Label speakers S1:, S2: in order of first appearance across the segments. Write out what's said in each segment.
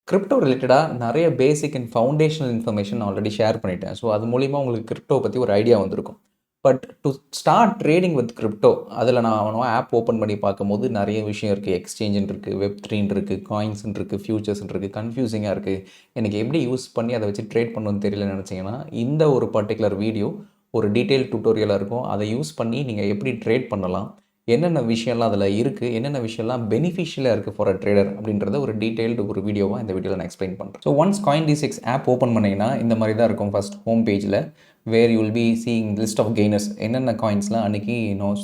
S1: Crypto ரிலேட்டடா நெறைய பேசிக் and foundational information already share பண்ணிட்டேன். ஸோ, அது மூலியமா உங்களுக்கு கிரிப்டோ பத்தி ஒரு ஐடியா வந்திருக்கும். But to start trading with crypto அதில நான் ஆப் ஓப்பன் பண்ணி பார்க்கும்போது நெறைய விஷயம் இருக்கு. எக்ஸ்சேஞ்சுன்னு இருக்கு, வெப்3ன்னு இருக்கு, காயின்ஸ்ன்னு இருக்கு, ஃபியூச்சர்ஸ்ன்னு இருக்கு. கன்ஃப்யூசிங்கா இருக்கு. எனக்கு எப்படி யூஸ் பண்ணி அத வச்சு ட்ரேட் பண்ணணும்னு தெரியலன்னு நெனச்சீங்கன்னா, இந்த ஒரு பர்ட்டிகுலர் வீடியோ ஒரு டீட்டெயில் டியூட்டோரியலா இருக்கும். அத யூஸ் பண்ணி நீங்க எப்படி ட்ரேட் பண்ணலாம்? என்னென்ன விஷயம்லாம் அதில இருக்கு? என்னென்ன விஷயம்லாம் பெனிஃபிஷியலா இருக்கு ஃபார் அ ட்ரேடர் அப்படின்றத ஒரு டீட்டெயில்டு ஒரு வீடியோவா இந்த வீடியோல நான் எக்ஸ்பிளைன் பண்றேன். So once CoinDesk app open பண்ணீங்கன்னா, இந்த மாரி தான் இருக்கும் ஃபர்ஸ்ட் ஹோம் பேஜ்ல. Where you will be seeing list of gainers. என்னென்ன காயின்ஸ்லாம் அன்னைக்கு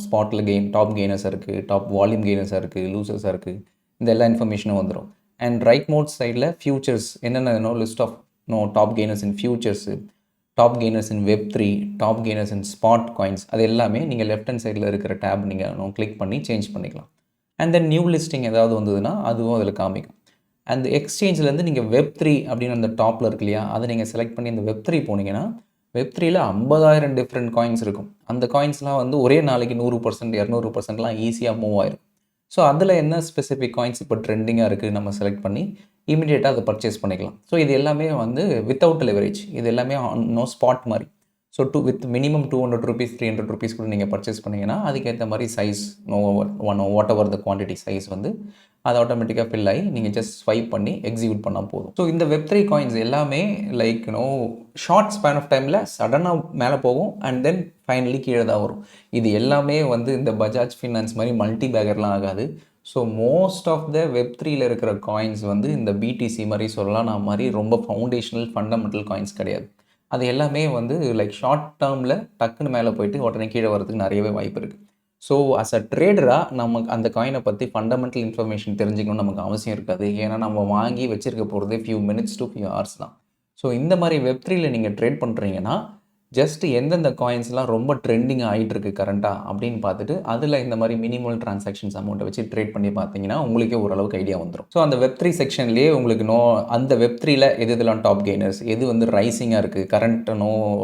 S1: ஸ்பாட்ல டாப் கெய்னர்ஸா இருக்கு, டாப் வால்யூம் கெய்னர்ஸா இருக்கு, லூசர்ஸா இருக்கு. இந்த எல்லா இன்ஃபர்மேஷனும் வந்துரும். அண்ட் ரைட் மோட் சைட்ல ஃபியூச்சர்ஸ் என்னென்ன list of top gainers in futures, top gainers in வெப்3, top gainers in spot coins அது எல்லாமே நீங்கள் லெஃப்ட் ஹேண்ட் சைடில் இருக்கிற டேப் நீங்கள் கிளிக் பண்ணி சேஞ்ச் பண்ணிக்கலாம். அண்ட் தென் நியூ லிஸ்டிங் ஏதாவது வந்ததுன்னா அதுவும் அதில் காமிக்கும். அந்த எக்ஸ்சேஞ்சிலேருந்து நீங்கள் வெப்3 அப்படின்னு அந்த டாப்பில் இருக்கு இல்லையா, அதை நீங்கள் செலக்ட் பண்ணி அந்த வெப்3 போனீங்கன்னா, வெப்3ல 50,000 டிஃப்ரெண்ட் காயின்ஸ் இருக்கும். அந்த காயின்ஸ்லாம் வந்து ஒரே நாளைக்கு 100%, 200%லாம் ஈஸியாக மூவ் ஆயிரும். ஸோ, அதில என்ன ஸ்பெசிஃபிக் காயின்ஸ் இப்போ ட்ரெண்டிங்கா இருக்குது நம்ம செலக்ட் பண்ணி இமிடியேட்டா அத பர்ச்சேஸ் பண்ணிக்கலாம். ஸோ, இது எல்லாமே வந்து வித்தவுட் லெவரேஜ். இது எல்லாமே ஸ்பாட் மாரி. ஸோ, வித் மினிமம் ₹200 ₹300 கூட நீங்க பர்ச்சேஸ் பண்ணீங்கன்னா, அதுக்கேத்த மாரி size what ever the quantity size வந்து அது ஆட்டோமேட்டிக்கா ஃபில் ஆயி நீங்க ஜஸ்ட் ஸ்வைப் பண்ணி எக்ஸிக்யூட் பண்ணா போதும். ஸோ, இந்த வெப்3 காயின்ஸ் எல்லாமே லைக் ஷார்ட் ஸ்பேன் ஆஃப் டைம்ல சடனா மேல போகும். அண்ட் தென் ஃபைனலி கீழ தான் வரும். இது எல்லாமே வந்து இந்த பஜாஜ் ஃபினான்ஸ் மாரி மல்டி பேக்கர்லாம் ஆகாது. ஸோ, மோஸ்ட் ஆஃப் த வெப்3ல இருக்கிற காயின்ஸ் வந்து இந்த பிடிசி மாரி சொல்லலாம் மாரி ரொம்ப ஃபவுண்டேஷனல் ஃபண்டமெண்டல் காயின்ஸ் கிடையாது. அது எல்லாமே வந்து லைக் ஷார்ட் டேர்ம்ல டக்குன்னு மேல போயிட்டு உடனே கீழ வரதுக்கு நெறையவே வாய்ப்பு இருக்கு. ஸோ, அஸ் அ ட்ரேடரா நமக்கு அந்த காயின பத்தி ஃபண்டமெண்டல் இன்ஃபர்மேஷன் தெரிஞ்சுக்கணும்னு நமக்கு அவசியம் இருக்காது. ஏன்னா, நம்ம வாங்கி வச்சிருக்க போறதே few minutes to few hours தான். ஸோ, இந்த மாரி வெப்3ல நீங்க ட்ரேட் பண்றீங்கன்னா, ஜஸ்ட் எந்தெந்த காயின்ஸ்லாம் ரொம்ப ட்ரெண்டிங் ஆயிட்டு இருக்கு கரண்ட்டா அப்படின்னு பார்த்துட்டு, அதில இந்த மாரி மினிமல் டிரான்சாக்ஷன்ஸ் அமௌண்ட்ட வச்சு ட்ரேட் பண்ணி பார்த்தீங்கன்னா, உங்களுக்கே ஓரளவுக்கு ஐடியா வந்துரும். ஸோ, அந்த வெப்3 செக்ஷன்லேயே உங்களுக்கு அந்த வெப்3ல எது எதெல்லாம் டாப் கெய்னர்ஸ், எது வந்து ரைசிங்கா இருக்கு, கரண்ட்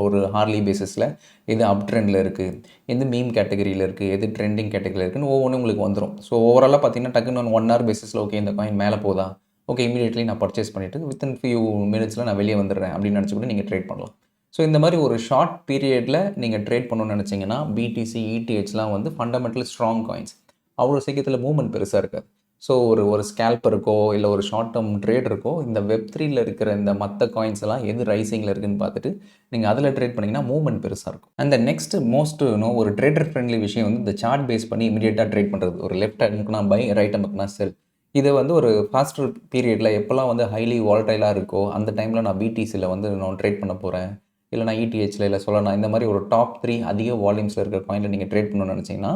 S1: ஒரு ஹார்லி பேசிஸ்ல எது அப் ட்ரெண்ட்ல இருக்கு, எது மீம் கேட்டகரியில இருக்கு, எது ட்ரெண்டிங் கேட்டகரியில இருக்குன்னு ஒவ்வொன்னும் உங்களுக்கு வந்துரும். ஸோ, ஓவராலா பார்த்தீங்கன்னா, டக்குன்னு 1 ஹவர் பேசிஸ்ல ஓகே இந்த காயின் மேல போதா, ஓகே இமிடியேட்லி நான் பர்ச்சேஸ் பண்ணிட்டு வித்தின் ஃபியூ மினிட்ஸ்ல நான் வெளிய வந்துடுறேன் அப்படின்னு நினைச்சு கூட நீங்க ட்ரேட் பண்ணலாம். ஸோ, இந்த மாரி ஒரு ஷார்ட் பீரியட்ல நீங்க ட்ரேட் பண்ணணும்னு நெனச்சீங்கன்னா, பிடிசி, இடிஹெச்லாம் வந்து ஃபண்டமெண்டல் ஸ்ட்ராங் காயின்ஸ். அவ்வளோ சீக்கிரத்தில மூவ்மெண்ட் பெருசா இருக்காது. ஸோ, ஒரு ஸ்கேல்பருக்கோ, இல்ல ஒரு ஷார்ட் டெர்ம் ட்ரேடருக்கோ இந்த வெப்3ல இருக்கிற இந்த மத்த காயின்ஸ் எல்லாம் எது ரைசிங்ல இருக்குன்னு பார்த்துட்டு, நீங்க அதில ட்ரேட் பண்ணீங்கன்னா மூவ்மெண்ட் பெருசா இருக்கும். அண்ட் தென் நெக்ஸ்ட் மோஸ்ட் ஒரு ட்ரேடர் ஃப்ரெண்ட்லி விஷயம் வந்து இந்த சார்ட் பேஸ் பண்ணி இமிடியேட்டா ட்ரேட் பண்றது. ஒரு லெஃப்ட் அமுக்குனா பை, ரைட் அமுக்குனா செல். இத வந்து ஒரு ஃபாஸ்டர் பீரியட்ல எப்பலாம் வந்து ஹைலி வாலடைலா இருக்கோ, அந்த டைம்ல நான் பிடிசில வந்து நான் ட்ரேட் பண்ண போறேன். இல்லன்னா இடிஹெச்ல இல்ல சொலானா இந்த மாரி ஒரு டாப் 3 அதிக வால்யூம்ஸ்ல இருக்கிற காயின்ல நீங்க ட்ரேட் பண்ணணும்னு நெனச்சீங்கன்னா,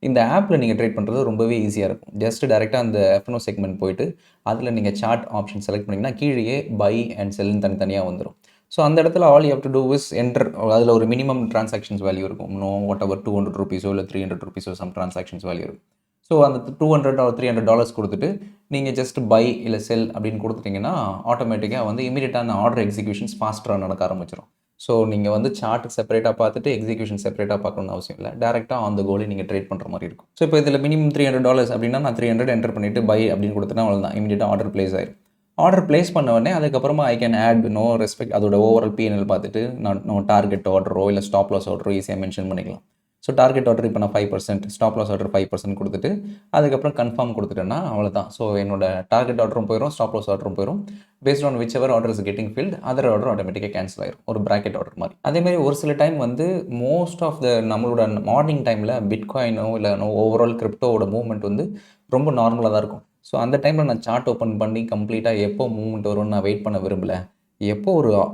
S1: இந்த ஆப்ல நீங்க ட்ரேட் பண்றது ரொம்பவே ஈஸியா இருக்கும். ஜஸ்ட் டைரக்ட்டா அந்த எஃப்&ஓ செக்மென்ட் போயிட்டு, அதில நீங்க சார்ட் ஆப்ஷன் செலக்ட் பண்ணீங்கன்னா, கீழயே பை அண்ட் செல்ன்னு தனித்தனியா வந்துரும். ஸோ, அந்த இடத்துல all you have to do is enter. அதில ஒரு மினிமம் டிரான்சாக்ஷன்ஸ் வேல்யூ இருக்கும். வாட் எவர் ₹200 இல்ல ₹300 சம் டிரான்சாக்ஷன்ஸ் வேல்யூ இருக்கும். ஸோ, அந்த 200 ஆர் $300 குடுத்துட்டு, நீங்க ஜஸ்ட் பை இல்ல செல் அப்படின்னு குடுத்துட்டீங்கன்னா, ஆட்டோமேட்டிக்கா வந்து இமிடியேட்டான ஆர்டர் எக்ஸிகியூஷன்ஸ் ஃபாஸ்ட்டா நடக்க ஆரம்பிச்சுரும். ஸோ, நீங்க வந்து சார்ட் செப்பரேட்டா பார்த்துட்டு, எக்ஸிகியூஷன் செப்பரேட்டா பார்க்கணும்னு அவசியம் இல்ல. டைரக்ட்டா ஆன் த கோலே நீங்க ட்ரேட் பண்ற மாரி இருக்கும். ஸோ, இப்போ இதில மினிமம் $300 அப்படின்னா, நான் 300 என்டர் பண்ணிட்டு பை அப்படின்னு குடுத்தேன்னா அவ்வளோதான். இமிடியேட்டா ஆர்டர் பிளேஸ் ஆயிரும். ஆர்டர் பிளேஸ் பண்ண உடனே அதுக்கப்புறமா ஐ கேன் ஆட் ரெஸ்பெக்ட் அதோட ஓவரால் பிஎன்எல் பார்த்துட்டு, நான் டார்கெட் ஆர்டரோ, இல்ல ஸ்டாப் லாஸ் ஆர்டரோ ஈஸியா மென்ஷன் பண்ணிக்கலாம். ஸோ, டார்கெட் ஆர்டர் இப்போ நான் 5%, ஸ்டாப் லாஸ் ஆர்டர் 5% குடுத்துட்டு, அதுக்கப்புறம் கன்ஃபார்ம் குடுத்துட்டேன்னா அவ்வளோதான். ஸோ, என்னோட டார்கெட் ஆர்டரும் போயிரும், ஸ்டாப் லாஸ் ஆர்டரும் போயிரும். Based on whichever order is getting filled, other order ஆட்டோமேட்டிக்கா கேன்சல் ஆயிரும். ஒரு பிராக்கெட் ஆர்டர் மாரி. அதே மாரி ஒரு சில டைம் வந்து மோஸ்ட் ஆஃப் நம்மளோட மார்னிங் டைம்ல பிட்காயினோ இல்ல ஓவரால் கிரிப்டோவோட மூவ்மெண்ட் வந்து ரொம்ப நார்மலா தான் இருக்கும். ஸோ, அந்த டைம்ல நான் சார்ட் ஓப்பன் பண்ணி கம்ப்ளீட்டா எப்போ மூவ்மெண்ட் வரும்னு நான் வெயிட் பண்ண விரும்பல. எப்போ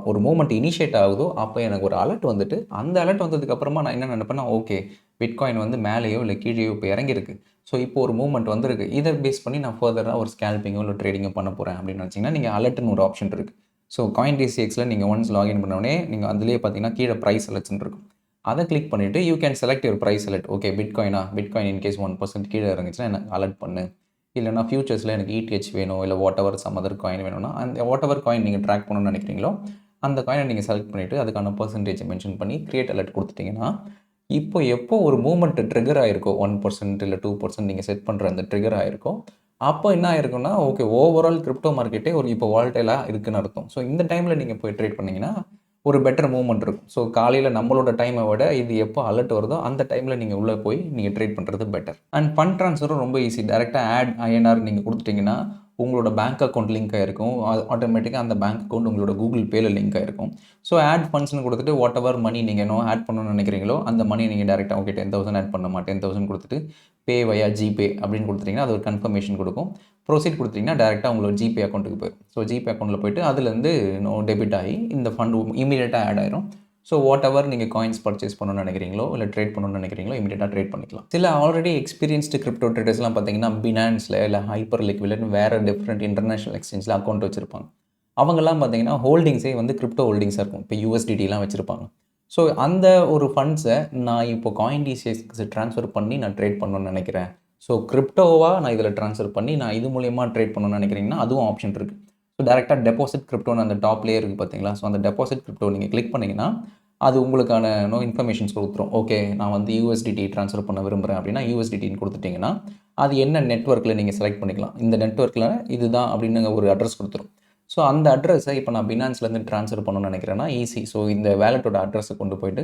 S1: ஒரு மூவ்மெண்ட் இனிஷியேட் ஆகுதோ, அப்போ எனக்கு ஒரு அலர்ட் வந்துட்டு, அந்த அலர்ட் வந்ததுக்கு அப்புறமா நான் என்ன நெனைப்பேன்னா, ஓகே பிட்காயின் வந்து மேலேயோ இல்ல கீழயோ இப்போ இறங்கியிருக்கு. ஸோ, இப்போ ஒரு மூவ்மெண்ட் வந்திருக்கு. இத பேஸ் பண்ணி நான் ஃபர்தரா ஒரு ஸ்கேல்பிங்கோ இல்ல ட்ரேடிங்கோ பண்ண போறேன் அப்படின்னு நெனச்சீங்கன்னா, நீங்க அலர்ட்ன்னு ஒரு ஆப்ஷன் இருக்கு. ஸோ, CoinDCXல நீங்க ஒன்ஸ் லாகின் பண்ண உடனே, நீங்க அதிலேயே பார்த்தீங்கன்னா, கீழ பிரைஸ் அலர்ட்ஸ்ன்னு இருக்கும். அத கிளிக் பண்ணிட்டு, you can select your price alert. Okay bitcoin in case 1% கீழ இறங்குச்சுன்னா எனக்கு அலர்ட் பண்ணு. இல்லன்னா ஃபியூச்சர்ஸ்ல எனக்கு இடிஹெச் வேணும். இல்ல whatever some other coin வேணும்னா, அந்த வாட் எவர் காயின் நீங்க ட்ராக் பண்ணணும்னு நெனைக்கிறீங்களோ, அந்த காயின நீங்க செலக்ட் பண்ணிட்டு, அதுக்கான பெர்சன்டேஜ மென்ஷன் பண்ணி கிரியேட் அலர்ட் குடுத்துட்டீங்கன்னா, இப்போ எப்போ ஒரு மூவ்மெண்ட் ட்ரிக்கர் ஆயிருக்கோ 1% இல்ல 2% நீங்க செட் பண்ற அந்த ட்ரிக்கர் ஆயிருக்கோ, அப்போ என்ன ஆயிருக்கும்னா, ஓகே ஓவரால் கிரிப்டோ மார்க்கெட்டே ஒரு இப்போ வாலடைலா இருக்குன்னு அர்த்தம். ஸோ இந்த டைமில நீங்க போய் ட்ரேட் பண்ணீங்கன்னா, ஒரு பெட்டர் மூவ்மெண்ட் இருக்கும். ஸோ காலையில நம்மளோட டைமை விட இது எப்போ அலர்ட் வருதோ, அந்த டைமில நீங்க உள்ள போய் நீங்க ட்ரேட் பண்றது பெட்டர். அண்ட் ஃபண்ட் ட்ரான்ஸ்ஃபரும் ரொம்ப ஈஸி. டைரக்ட்டா ஆட் ஐஎன்ஆர் நீங்க குடுத்துட்டீங்கன்னா, உங்களோட பேங்க் அக்கவுண்ட் லிங்க் ஆயிருக்கும். ஆட்டோமேட்டிக்கா அந்த பேங்க் அக்கவுண்ட் உங்களோட கூகுள் பேல லிங்க் ஆயிருக்கும். ஸோ ஆட் ஃபண்ட்ஸ்ன்னு குடுத்துட்டு வாட் எவர் மணி நீங்க இன்னும் ஆட் பண்ணணும்னு நினைக்கிறீங்களோ, அந்த மணிய நீங்க டைரக்ட்டா ஓகே 10,000 ஆட் பண்ணணுமா 10,000 குடுத்துட்டு, பே வயா ஜிபே அப்படின்னு குடுத்துட்டீங்கன்னா, அது ஒரு கன்ஃபர்மேஷன் குடுக்கும். ப்ரொசீட் குடுத்தீங்கன்னா, டைரக்ட்டா உங்களோட ஜிபே அக்கவுண்ட்டுக்கு போயிரும். ஸோ ஜிபே அக்கவுண்ட்ல போயிட்டு அதுலேருந்து டெபிட் ஆகி இந்த ஃபண்ட் இம்மீடியட்டா ஆட் ஆயிரும். ஸோ வாட் எவர் நீங்க காயின்ஸ் பர்ச்சேஸ் பண்ணணும்னு நினைக்கிறீங்களோ, இல்ல ட்ரேட் பண்ணணும்னு நினைக்கிறீங்களோ, இம்மீடியட்டா ட்ரேட் பண்ணிக்கலாம். சில ஆல்ரெடி எக்ஸ்பீரியன்ஸ்டு கிரிப்டோ ட்ரேடர்ஸ்லாம் பார்த்தீங்கன்னா, பினான்ஸ்ல இல்ல ஹைப்பர் லிக்விட்ன்னு வேற டிஃபரெண்ட் இன்டர்நேஷனல் எக்ஸ்சேஞ்சில அக்கவுண்ட் வச்சிருப்பாங்க. அவங்கலாம் பார்த்தீங்கன்னா, ஹோல்டிங்ஸே வந்து கிரிப்டோ ஹோல்டிங்ஸா இருக்கும். இப்போ யூஎஸ்டிடிலாம் வச்சிருப்பாங்க. ஸோ அந்த ஒரு ஃபண்ட்ஸை நான் இப்போ காயின்டிசிஎஸ்க்கு ட்ரான்ஸ்ஃபர் பண்ணி நான் ட்ரேட் பண்ணணும்னு நினைக்கிறேன். ஸோ கிரிப்டோவா நான் இதில ட்ரான்ஸ்ஃபர் பண்ணி நான் இது மூலியமா ட்ரேட் பண்ணணும்னு நினைக்கிறீங்கன்னா, அதுவும் ஆப்ஷன் இருக்கு. ஸோ டைரக்ட்டா டெபாசிட் கிரிப்டோன்னு அந்த டாப்லேயே இருக்கு பார்த்தீங்களா? ஸோ அந்த டெபாசிட் கிரிப்டோ நீங்க கிளிக் பண்ணீங்கன்னா, அது உங்களுக்கான இன்ஃபர்மேஷன்ஸ் குடுத்துரும். ஓகே நான் வந்து யூஎஸ்டிடி ட்ரான்ஸ்ஃபர் பண்ண விரும்புறேன் அப்படின்னா, யூஎஸ்டிடின்னு குடுத்துட்டீங்கன்னா, அது என்ன நெட்வொர்க்ல நீங்க செலக்ட் பண்ணிக்கலாம். இந்த நெட்வொர்க்ல இதுதான் அப்படின்னு ஒரு அட்ரஸ் குடுத்துரும். ஸோ அந்த அட்ரஸை இப்போ நான் பினான்ஸ்லேருந்து ட்ரான்ஸ்ஃபர் பண்ணணும்னு நினைக்கிறேன்னா ஈஸி. ஸோ இந்த வேலெட்டோட அட்ரஸை கொண்டு போயிட்டு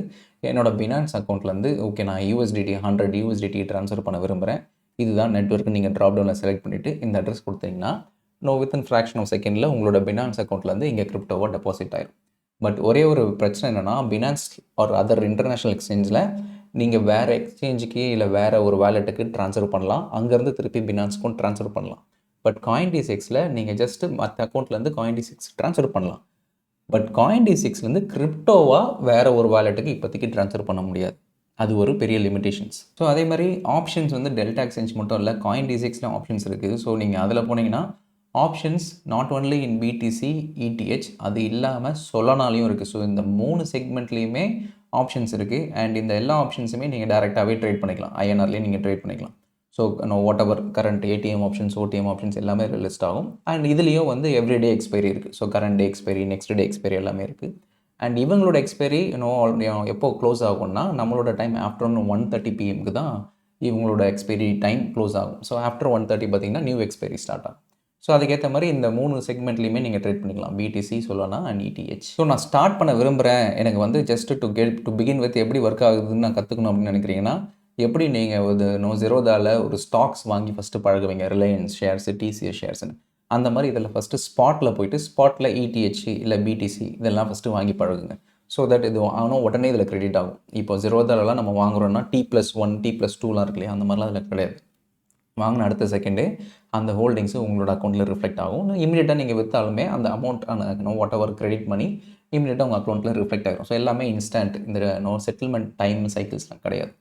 S1: என்னோட பினான்ஸ் அக்கௌண்ட்லேருந்து ஓகே நான் யூஎஸ்டிடி 100 யூஎஸ்டிடி ட்ரான்ஸ்ஃபர் பண்ண விரும்புகிறேன். இதுதான் நெட்வொர்க் நீங்கள் ட்ராப் டவுனில் செலக்ட் பண்ணிவிட்டு இந்த அட்ரஸ் கொடுத்தீங்கன்னா வித்தின் ஃப்ராக்ஷன் ஆஃப் செகண்டில் உங்களோட பினான்ஸ் அக்கௌண்ட்லேருந்து இங்கே கிரிப்டோவா டெபாசிட் ஆயிரும். பட் ஒரே ஒரு பிரச்சனை என்னென்னா பினான்ஸ் ஆர் அதர் இன்டர்நேஷ்னல் எக்ஸ்சேஞ்சில் நீங்கள் வேறு எக்ஸ்சேஞ்சுக்கு இல்லை வேறு ஒரு வேலெட்டுக்கு ட்ரான்ஸ்ஃபர் பண்ணலாம். அங்கேருந்து திருப்பி பினான்ஸ்க்கும் ட்ரான்ஸ்ஃபர் பண்ணலாம். பட் காயின்டிசிஎக்ஸில் நீங்கள் ஜஸ்ட்டு மற்ற அக்கௌண்ட்லேருந்து காயின்டிசிஎக்ஸ் ட்ரான்ஸ்ஃபர் பண்ணலாம். பட் காயின்டிசிஎக்ஸ்லேருந்து கிரிப்டோவாக வேறு ஒரு வாலெட்டுக்கு இப்போதைக்கு ட்ரான்ஸ்ஃபர் பண்ண முடியாது. அது ஒரு பெரிய லிமிடேஷன்ஸ். ஸோ அதே மாதிரி ஆப்ஷன்ஸ் வந்து டெல்டா எக்ஸ்சேஞ்ச் மட்டும் இல்லை, காயின்டிசிஎக்ஸ்லையும் ஆப்ஷன்ஸ் இருக்குது. ஸோ நீங்கள் அதில் போனீங்கன்னா options not only in BTC, ETH அது இல்லாமல் சொலனாலையும் இருக்குது. ஸோ இந்த 3 செக்மெண்ட்லேயுமே ஆப்ஷன்ஸ் இருக்குது. அண்ட் இந்த எல்லா ஆப்ஷன்ஸுமே நீங்கள் டேரெக்டாகவே ட்ரேட் பண்ணிக்கலாம். ஐஎன்ஆர்லேயும் நீங்கள் ட்ரேட் பண்ணிக்கலாம். So what ever current ATM options, OTM options எல்லாமே லிஸ்ட் ஆகும். அண்ட் இதுலேயும் வந்து எவ்ரிடே எக்ஸ்பைரி இருக்குது. ஸோ கரண்ட் டே எக்ஸ்பைரி, நெக்ஸ்ட் டே எக்ஸ்பைரி எல்லாமே இருக்குது. அண்ட் இவங்களோட எக்ஸ்பைரி எப்போ க்ளோஸ் ஆகும்னா நம்மளோட டைம் ஆஃப்டர்நூன் 1:30 பிஎம்க்கு தான் இவங்களோட எக்ஸ்பைரி டைம் க்ளோஸ் ஆகும். ஸோ ஆஃப்டர் 1:30 பார்த்தீங்கன்னா நியூ எக்ஸ்பைரி ஸ்டார்ட் ஆகும். ஸோ அதுக்கேற்ற மாதிரி இந்த 3 செக்மெண்ட்லேயுமே நீங்கள் ட்ரேட் பண்ணிக்கலாம். BTC, Solana and ETH. So நான் ஸ்டார்ட் பண்ண விரும்புகிறேன், எனக்கு வந்து ஜஸ்ட் டு பிகின் வித் எப்படி ஒர்க் ஆகுதுன்னு நான் கற்றுக்கணும் அப்படின்னு நினைக்கிறீங்கன்னா, எப்படி நீங்கள் ஒரு ஜெரோதாவில் ஒரு ஸ்டாக்ஸ் வாங்கி ஃபஸ்ட்டு பழகுவீங்க. ரிலையன்ஸ் ஷேர்ஸு, டிசிஎஸ் ஷேர்ஸ்னு அந்த மாதிரி இதில் ஃபஸ்ட்டு ஸ்பாட்டில் போயிட்டு ஸ்பாட்டில் இடிஹெச் இல்லை பிடிசி இதெல்லாம் ஃபஸ்ட்டு வாங்கி பழகுங்க. ஸோ தட் இது ஆனால் உடனே இதில் கிரெடிட் ஆகும். இப்போ ஜெரோதாலலாம் நம்ம வாங்குறோம்னா T+1 T+2லாம் இருக்கு இல்லையா, அந்த மாதிரிலாம் இதில் கிடையாது. வாங்கின அடுத்த செகண்டே அந்த ஹோல்டிங்ஸு உங்களோட அக்கௌண்ட்டில் ரிஃப்ளெக்ட் ஆகும். இமீடியட்டாக நீங்கள் விற்றாலுமே அந்த அமௌண்ட் வாட் எவர் கிரெடிட் மணி இமீடியட்டாக உங்கள் அக்கௌண்ட்டில் ரிஃப்ளெக்ட் ஆகிடும். ஸோ எல்லாமே இன்ஸ்டன்ட். இந்த செட்டில்மெண்ட் டைம் சைக்கிள்ஸ்லாம் கிடையாது.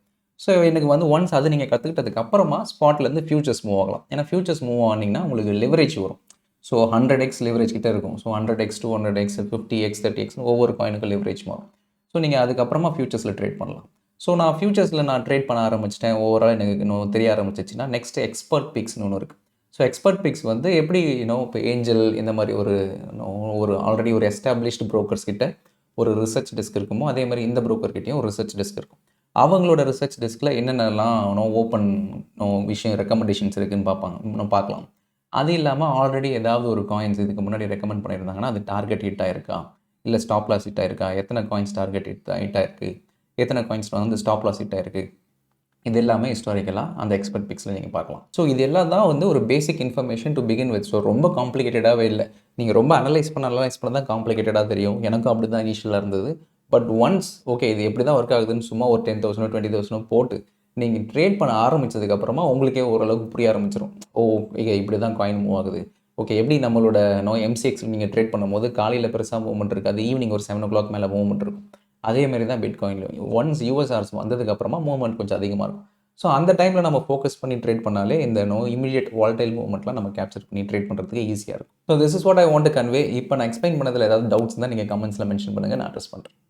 S1: ஸோ எனக்கு வந்து ஒன்ஸ் அது நீங்கள் கற்றுக்கிட்டதுக்கு அப்புறமா ஸ்பாட்லேருந்து ஃபியூச்சர்ஸ் மூவ் ஆகலாம். ஏன்னா ஃபியூச்சர்ஸ் மூவ் ஆனீங்கன்னா உங்களுக்கு லெவரேஜ் வரும். ஸோ 100x லெவரேஜ் கிட்ட இருக்கும். So 100x 200x 50x 30x ஒவ்வொரு காயினுக்கும் லெவரேஜ் மாறும். ஸோ நீங்கள் அதுக்கப்புறமா ஃபியூச்சர்ஸில் ட்ரேட் பண்ணலாம். ஸோ நான் ஃபியூச்சர்ஸில் நான் ட்ரேட் பண்ண ஆரம்பிச்சிட்டேன். ஓவரால் எனக்கு இன்னும் தெரிய ஆரம்பிச்சிச்சுன்னா நெக்ஸ்ட்டு எக்ஸ்பர்ட் பிக்ஸ்னு ஒன்று இருக்குது. ஸோ எக்ஸ்பர்ட் பிக்ஸ் வந்து எப்படி இப்போ ஏஞ்சல் இந்த மாதிரி ஒரு ஆல்ரெடி ஒரு எஸ்டாப்ளிஷ்டு ப்ரோக்கர்ஸ் கிட்ட ஒரு ரிசர்ச் டெஸ்க் இருக்குமோ அதே மாதிரி இந்த ப்ரோக்கர் கிட்டேயும் ஒரு ரிசர்ச் டெஸ்க் இருக்கும். அவங்களோட ரிசர்ச் டெஸ்கில் என்னென்னலாம் ஓப்பன் விஷயம் ரெக்கமெண்டேஷன்ஸ் இருக்குதுன்னு பார்க்கலாம். அது இல்லாமல் ஆல்ரெடி ஏதாவது ஒரு காயின்ஸ் இதுக்கு முன்னாடி ரெக்கமெண்ட் பண்ணியிருந்தாங்கன்னா அது டார்கெட் ஹிட் ஆயிருக்கா, இல்லை ஸ்டாப் லாஸ் ஹிட் ஆயிருக்கா, எத்தனை காயின்ஸ் டார்கெட் ஹிட் ஆயிருக்கு, எத்தனை காயின்ஸ் வந்து ஸ்டாப் லாஸ் ஹிட் ஆயிருக்கு, இது எல்லாமே ஹிஸ்டாரிக்கலாக அந்த எக்ஸ்பர்ட் பிக்ஸில் நீங்கள் பார்க்கலாம். ஸோ இது எல்லாம் தான் வந்து ஒரு பேசிக் information to begin with. So ரொம்ப காம்ப்ளிகேட்டடாகவே இல்லை. நீங்கள் ரொம்ப அனலைஸ் பண்ண தான் காம்ப்ளிகேட்டடாக தெரியும். எனக்கும் அப்படி தான் இனிஷியலாக இருந்தது. பட் ஒன்ஸ் ஓகே இது எப்படி தான் ஒர்க் ஆகுதுன்னு சும்மா ஒரு 10,000 20,000 போட்டு நீங்கள் ட்ரேட் பண்ண ஆரம்பித்ததுக்கப்புறமா உங்களுக்கே ஓரளவுக்கு புரிய ஆரம்பிச்சிடும். இப்படி தான் காயின் மூவ் ஆகுது. ஓகே எப்படி நம்மளோட எம்சிஎக்ஸ் நீங்கள் ட்ரேட் பண்ணும்போது காலையில் பெருசாக மூவ்மெண்ட் இருக்காது, ஈவினிங் ஒரு 7 o'clock மேலே மூவ்மெண்ட் இருக்கும். அதே மாதிரி தான் பிட்காயின்லையும் ஒன்ஸ் யூஎஸ்ஆர்ஸ் வந்ததுக்கப்புறமா மூவ்மெண்ட் கொஞ்சம் அதிகமாக இருக்கும். ஸோ அந்த டைமில் நம்ம ஃபோக்கஸ் பண்ணி ட்ரேட் பண்ணாலே இந்த இமீடியட் வாலடைல் மூவ்மெண்ட்லாம் நம்ம கேப்சர் பண்ணி ட்ரேட் பண்ணுறதுக்கு ஈஸியாக இருக்கும். So this is what I want to convey. இப்போ நான் எக்ஸ்பிளைன் பண்ணதில் ஏதாவது டவுட்ஸ் தான் நீங்கள் கமெண்ட்ஸில் மென்ஷன் பண்ணுங்கள், நான் அட்ரஸ் பண்ணுறேன்.